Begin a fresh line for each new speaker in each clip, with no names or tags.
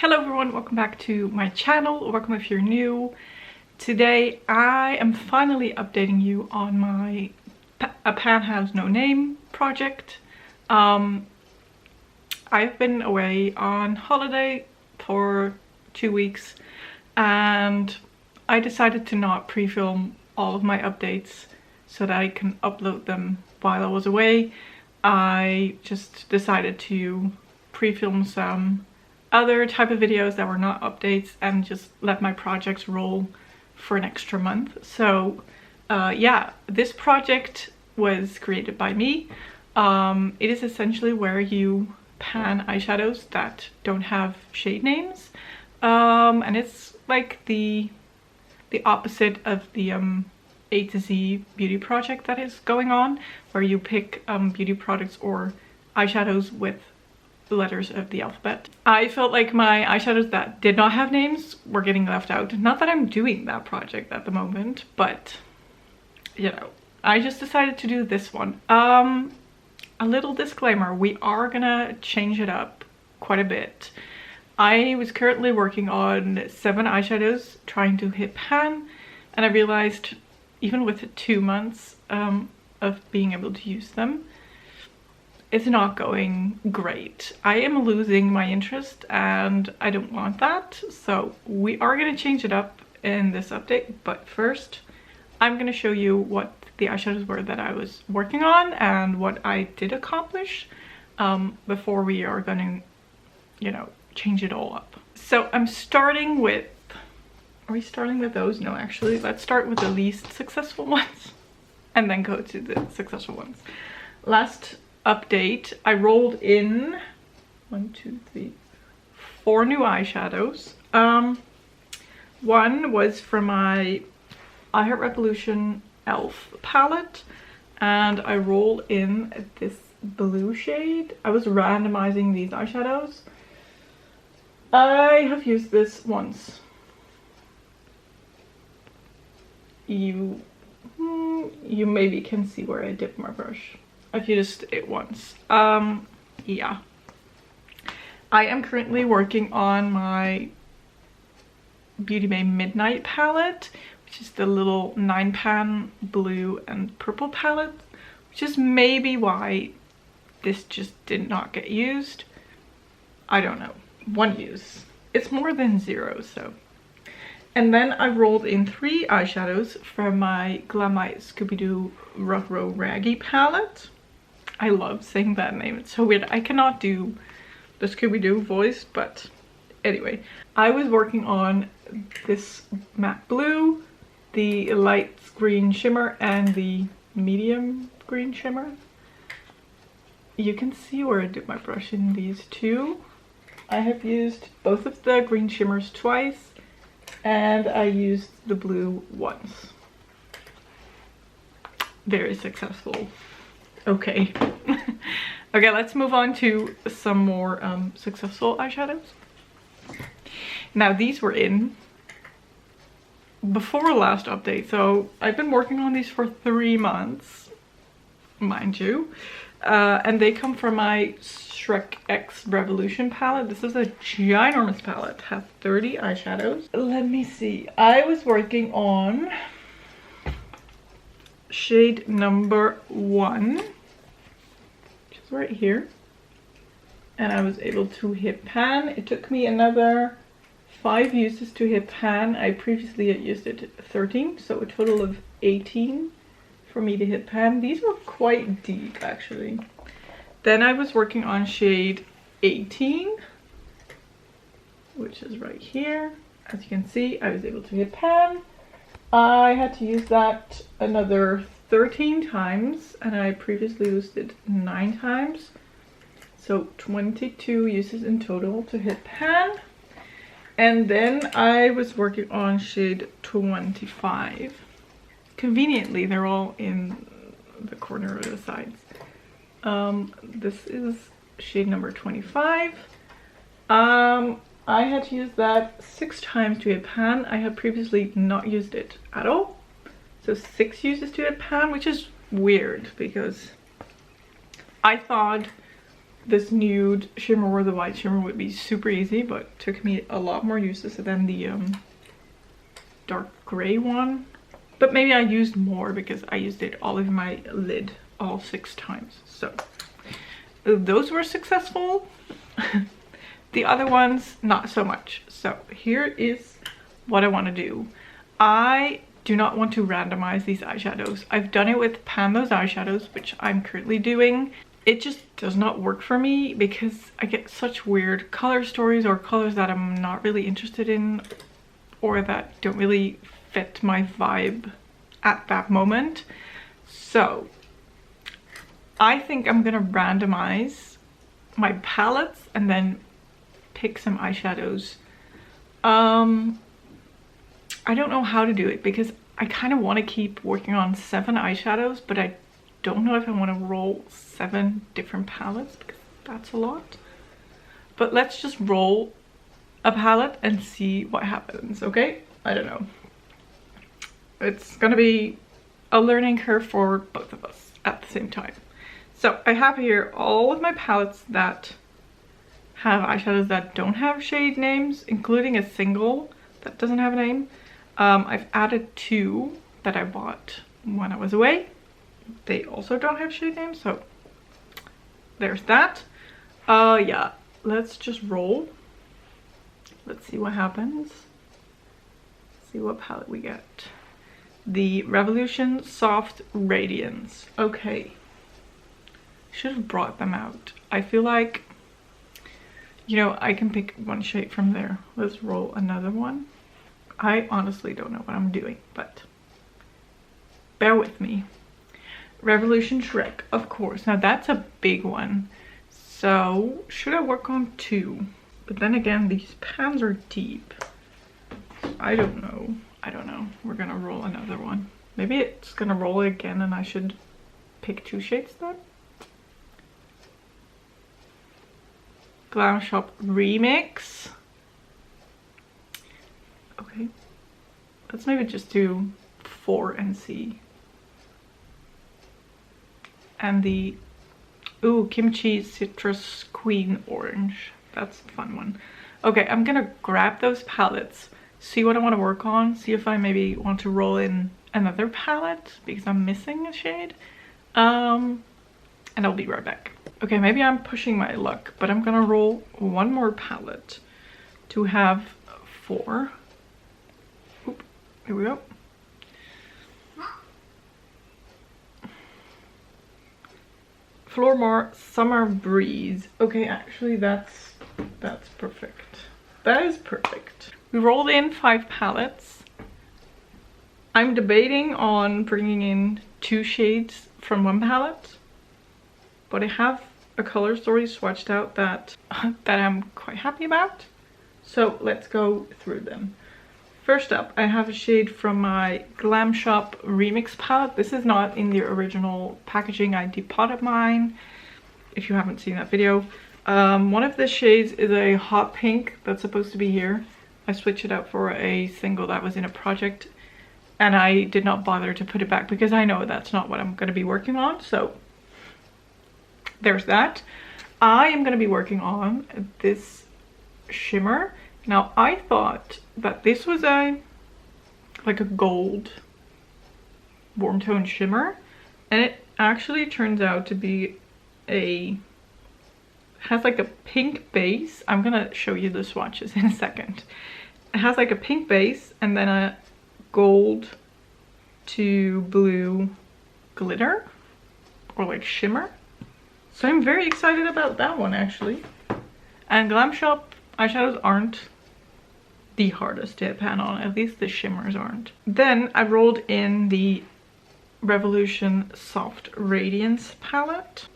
Hello everyone, welcome back to my channel. Welcome if you're new. Today I am finally updating you on my A Pan Has No Name project. I've been away on holiday for 2 weeks and I decided to not pre-film all of my updates so that I can upload them while I was away. I just decided to pre-film some other type of videos that were not updates and just let my projects roll for an extra month. So yeah, this project was created by me. It is essentially where you pan eyeshadows that don't have shade names, and it's like the opposite of the A to Z beauty project that is going on, where you pick beauty products or eyeshadows with the letters of the alphabet. I felt like my eyeshadows that did not have names were getting left out. Not that I'm doing that project at the moment, but you know, I just decided to do this one. A little disclaimer, we are gonna change it up quite a bit. I was currently working on 7 eyeshadows trying to hit pan, and I realized even with 2 months of being able to use them, it's not going great. I am losing my interest and I don't want that. So we are going to change it up in this update. But first, I'm going to show you what the eyeshadows were that I was working on and what I did accomplish before we are going to, you know, change it all up. So I'm starting with, are we starting with those? No, actually, let's start with the least successful ones and then go to the successful ones. Last update, I rolled in 1, 2, 3, 4 new eyeshadows. One was from my I Heart Revolution Elf palette, and I rolled in this blue shade. I was randomizing these eyeshadows. I have used this once. You maybe can see where I dipped my brush. I've used it once. Yeah. I am currently working on my Beauty Bay Midnight palette, which is the little 9-pan blue and purple palette, which is maybe why this just did not get used. I don't know. 1 use. It's more than 0, so. And then I rolled in 3 eyeshadows from my Glamite Scooby-Doo Ruh-Roh Raggy palette. I love saying that name, it's so weird. I cannot do the Scooby-Doo voice, but anyway. I was working on this matte blue, the light green shimmer, and the medium green shimmer. You can see where I did my brush in these two. I have used both of the green shimmers twice, and I used the blue once. Very successful. Okay. Okay, let's move on to some more successful eyeshadows. Now, these were in before last update, so I've been working on these for 3 months, mind you, and they come from my Shrek X Revolution palette. This is a ginormous palette, has 30 eyeshadows. Let me see, I was working on shade number 1, which is right here, and I was able to hit pan. It took me another 5 uses to hit pan. I previously had used it 13, so a total of 18 for me to hit pan. These were quite deep, actually. Then I was working on shade 18, which is right here. As you can see, I was able to hit pan. I had to use that another 13 times, and I previously used it 9 times. So 22 uses in total to hit pan. And then I was working on shade 25. Conveniently, they're all in the corner of the sides. This is shade number 25. I had to use that 6 times to hit pan. I had previously not used it at all. So 6 uses to hit pan, which is weird because I thought this nude shimmer or the white shimmer would be super easy, but it took me a lot more uses than the dark gray one. But maybe I used more because I used it all over my lid all 6 times. So those were successful. The other ones, not so much. So here is what I want to do. I do not want to randomize these eyeshadows. I've done it with Pan Those eyeshadows, which I'm currently doing. It just does not work for me because I get such weird color stories or colors that I'm not really interested in or that don't really fit my vibe at that moment. So I think I'm gonna randomize my palettes and then pick some eyeshadows. I don't know how to do it because I kind of want to keep working on 7 eyeshadows, but I don't know if I want to roll 7 different palettes because that's a lot. But let's just roll a palette and see what happens, okay? I don't know. It's gonna be a learning curve for both of us at the same time. So I have here all of my palettes that have eyeshadows that don't have shade names, including a single that doesn't have a name. I've added 2 that I bought when I was away. They also don't have shade names, so there's that. Yeah, let's just roll. Let's see what happens. See what palette we get. The Revolution Soft Radiance. Okay. Should have brought them out. I feel like, you know, I can pick one shade from there. Let's roll another one. I honestly don't know what I'm doing, but bear with me. Revolution Shrek, of course. Now that's a big one. So should I work on 2? But then again, these pans are deep. I don't know. I don't know. We're gonna roll another one. Maybe it's gonna roll again and I should pick 2 shades then? Glam Shop Remix. Okay. Let's maybe just do 4 and see. And the Kimchi Citrus Queen Orange. That's a fun one. Okay, I'm gonna grab those palettes, see what I want to work on, see if I maybe want to roll in another palette because I'm missing a shade. And I'll be right back. Okay, maybe I'm pushing my luck, but I'm gonna roll one more palette to have 4. Oop, here we go. Flormar Summer Breeze. Okay, actually that's perfect. That is perfect. We rolled in 5 palettes. I'm debating on bringing in 2 shades from one palette, but I have a color story swatched out that I'm quite happy about. So let's go through them. First up, I have a shade from my Glam Shop Remix palette. This is not in the original packaging. I depotted mine, if you haven't seen that video. One of the shades is a hot pink that's supposed to be here. I switched it out for a single that was in a project and I did not bother to put it back because I know that's not what I'm going to be working on. So there's that. I am going to be working on this shimmer. Now I thought that this was like a gold warm tone shimmer, and it actually turns out to be has like a pink base. I'm gonna show you the swatches in a second. It has like a pink base and then a gold to blue glitter or like shimmer. So I'm very excited about that one actually. And Glam Shop eyeshadows aren't the hardest to pan on, at least the shimmers aren't. Then I rolled in the Revolution Soft Radiance palette.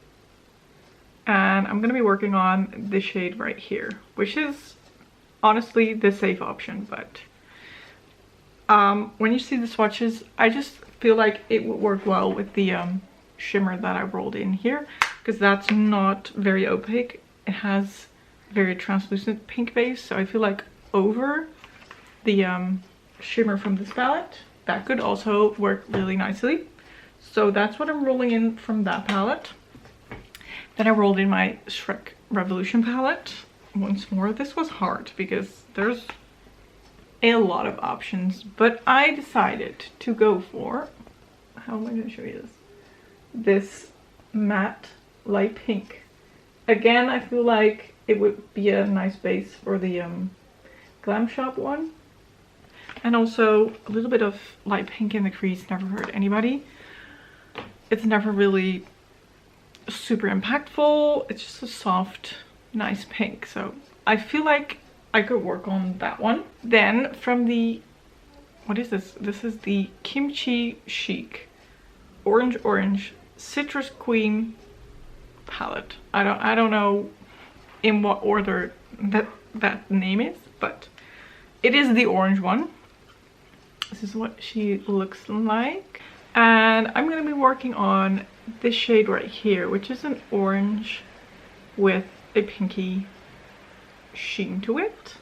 And I'm gonna be working on this shade right here, which is honestly the safe option, but when you see the swatches, I just feel like it would work well with the shimmer that I rolled in here, because that's not very opaque. It has very translucent pink base, so I feel like over the shimmer from this palette, that could also work really nicely. So that's what I'm rolling in from that palette. Then I rolled in my Shrek Revolution palette once more. This was hard because there's a lot of options, but I decided to go for, how am I going to show you this matte light pink. Again, I feel like it would be a nice base for the Glam Shop one. And also a little bit of light pink in the crease never hurt anybody. It's never really super impactful. It's just a soft, nice pink. So I feel like I could work on that one. Then from the, what is this? This is the Kimchi Chic Orange Citrus Queen palette. I don't know in what order that name is, but it is the orange one. This is what she looks like. And I'm going to be working on this shade right here, which is an orange with a pinky sheen to it,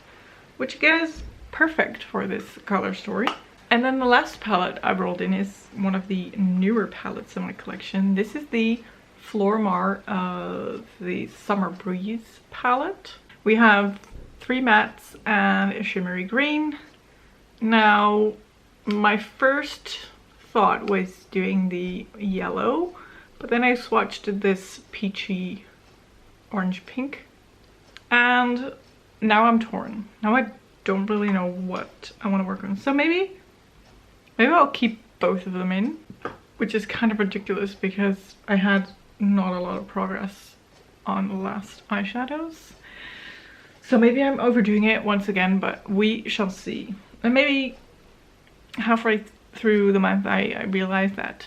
which again is perfect for this color story. And then the last palette I rolled in is one of the newer palettes in my collection. This is the Flormar the Summer Breeze palette. We have 3 mattes and a shimmery green. Now, my first thought was doing the yellow, but then I swatched this peachy orange pink, and now I'm torn. Now I don't really know what I want to work on. So maybe I'll keep both of them in, which is kind of ridiculous because I had not a lot of progress on the last eyeshadows. So maybe I'm overdoing it once again, but we shall see. And maybe halfway through the month I realized that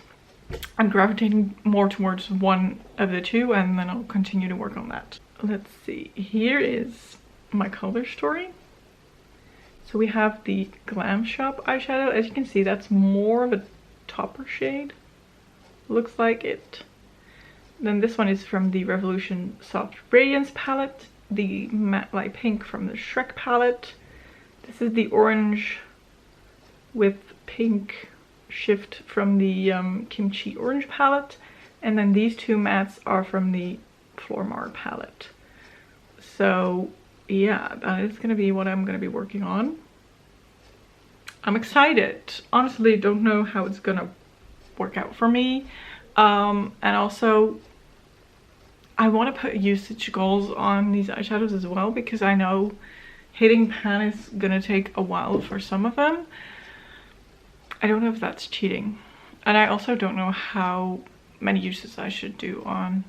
I'm gravitating more towards one of the two, and then I'll continue to work on that. Let's see, here is my color story. So we have the Glam Shop eyeshadow. As you can see, that's more of a topper shade, looks like it. Then this one is from the Revolution Soft Radiance palette, the matte light pink from the Shrek palette. This is the orange with pink shift from the Kimchi Orange palette. And then these 2 mattes are from the Flormar palette. So yeah, that is going to be what I'm going to be working on. I'm excited. Honestly, don't know how it's going to work out for me. And also, I want to put usage goals on these eyeshadows as well, because I know hitting pan is going to take a while for some of them. I don't know if that's cheating. And I also don't know how many uses I should do on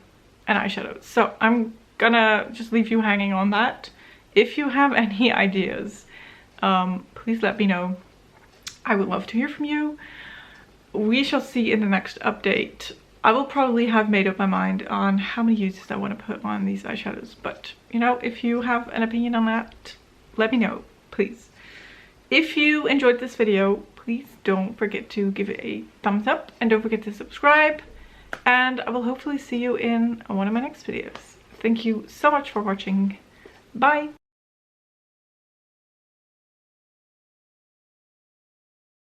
an eyeshadow. So I'm gonna just leave you hanging on that. If you have any ideas, please let me know. I would love to hear from you. We shall see in the next update. I will probably have made up my mind on how many uses I want to put on these eyeshadows. But, you know, if you have an opinion on that, let me know, please. If you enjoyed this video, please don't forget to give it a thumbs up and don't forget to subscribe. And I will hopefully see you in one of my next videos. Thank you so much for watching. Bye!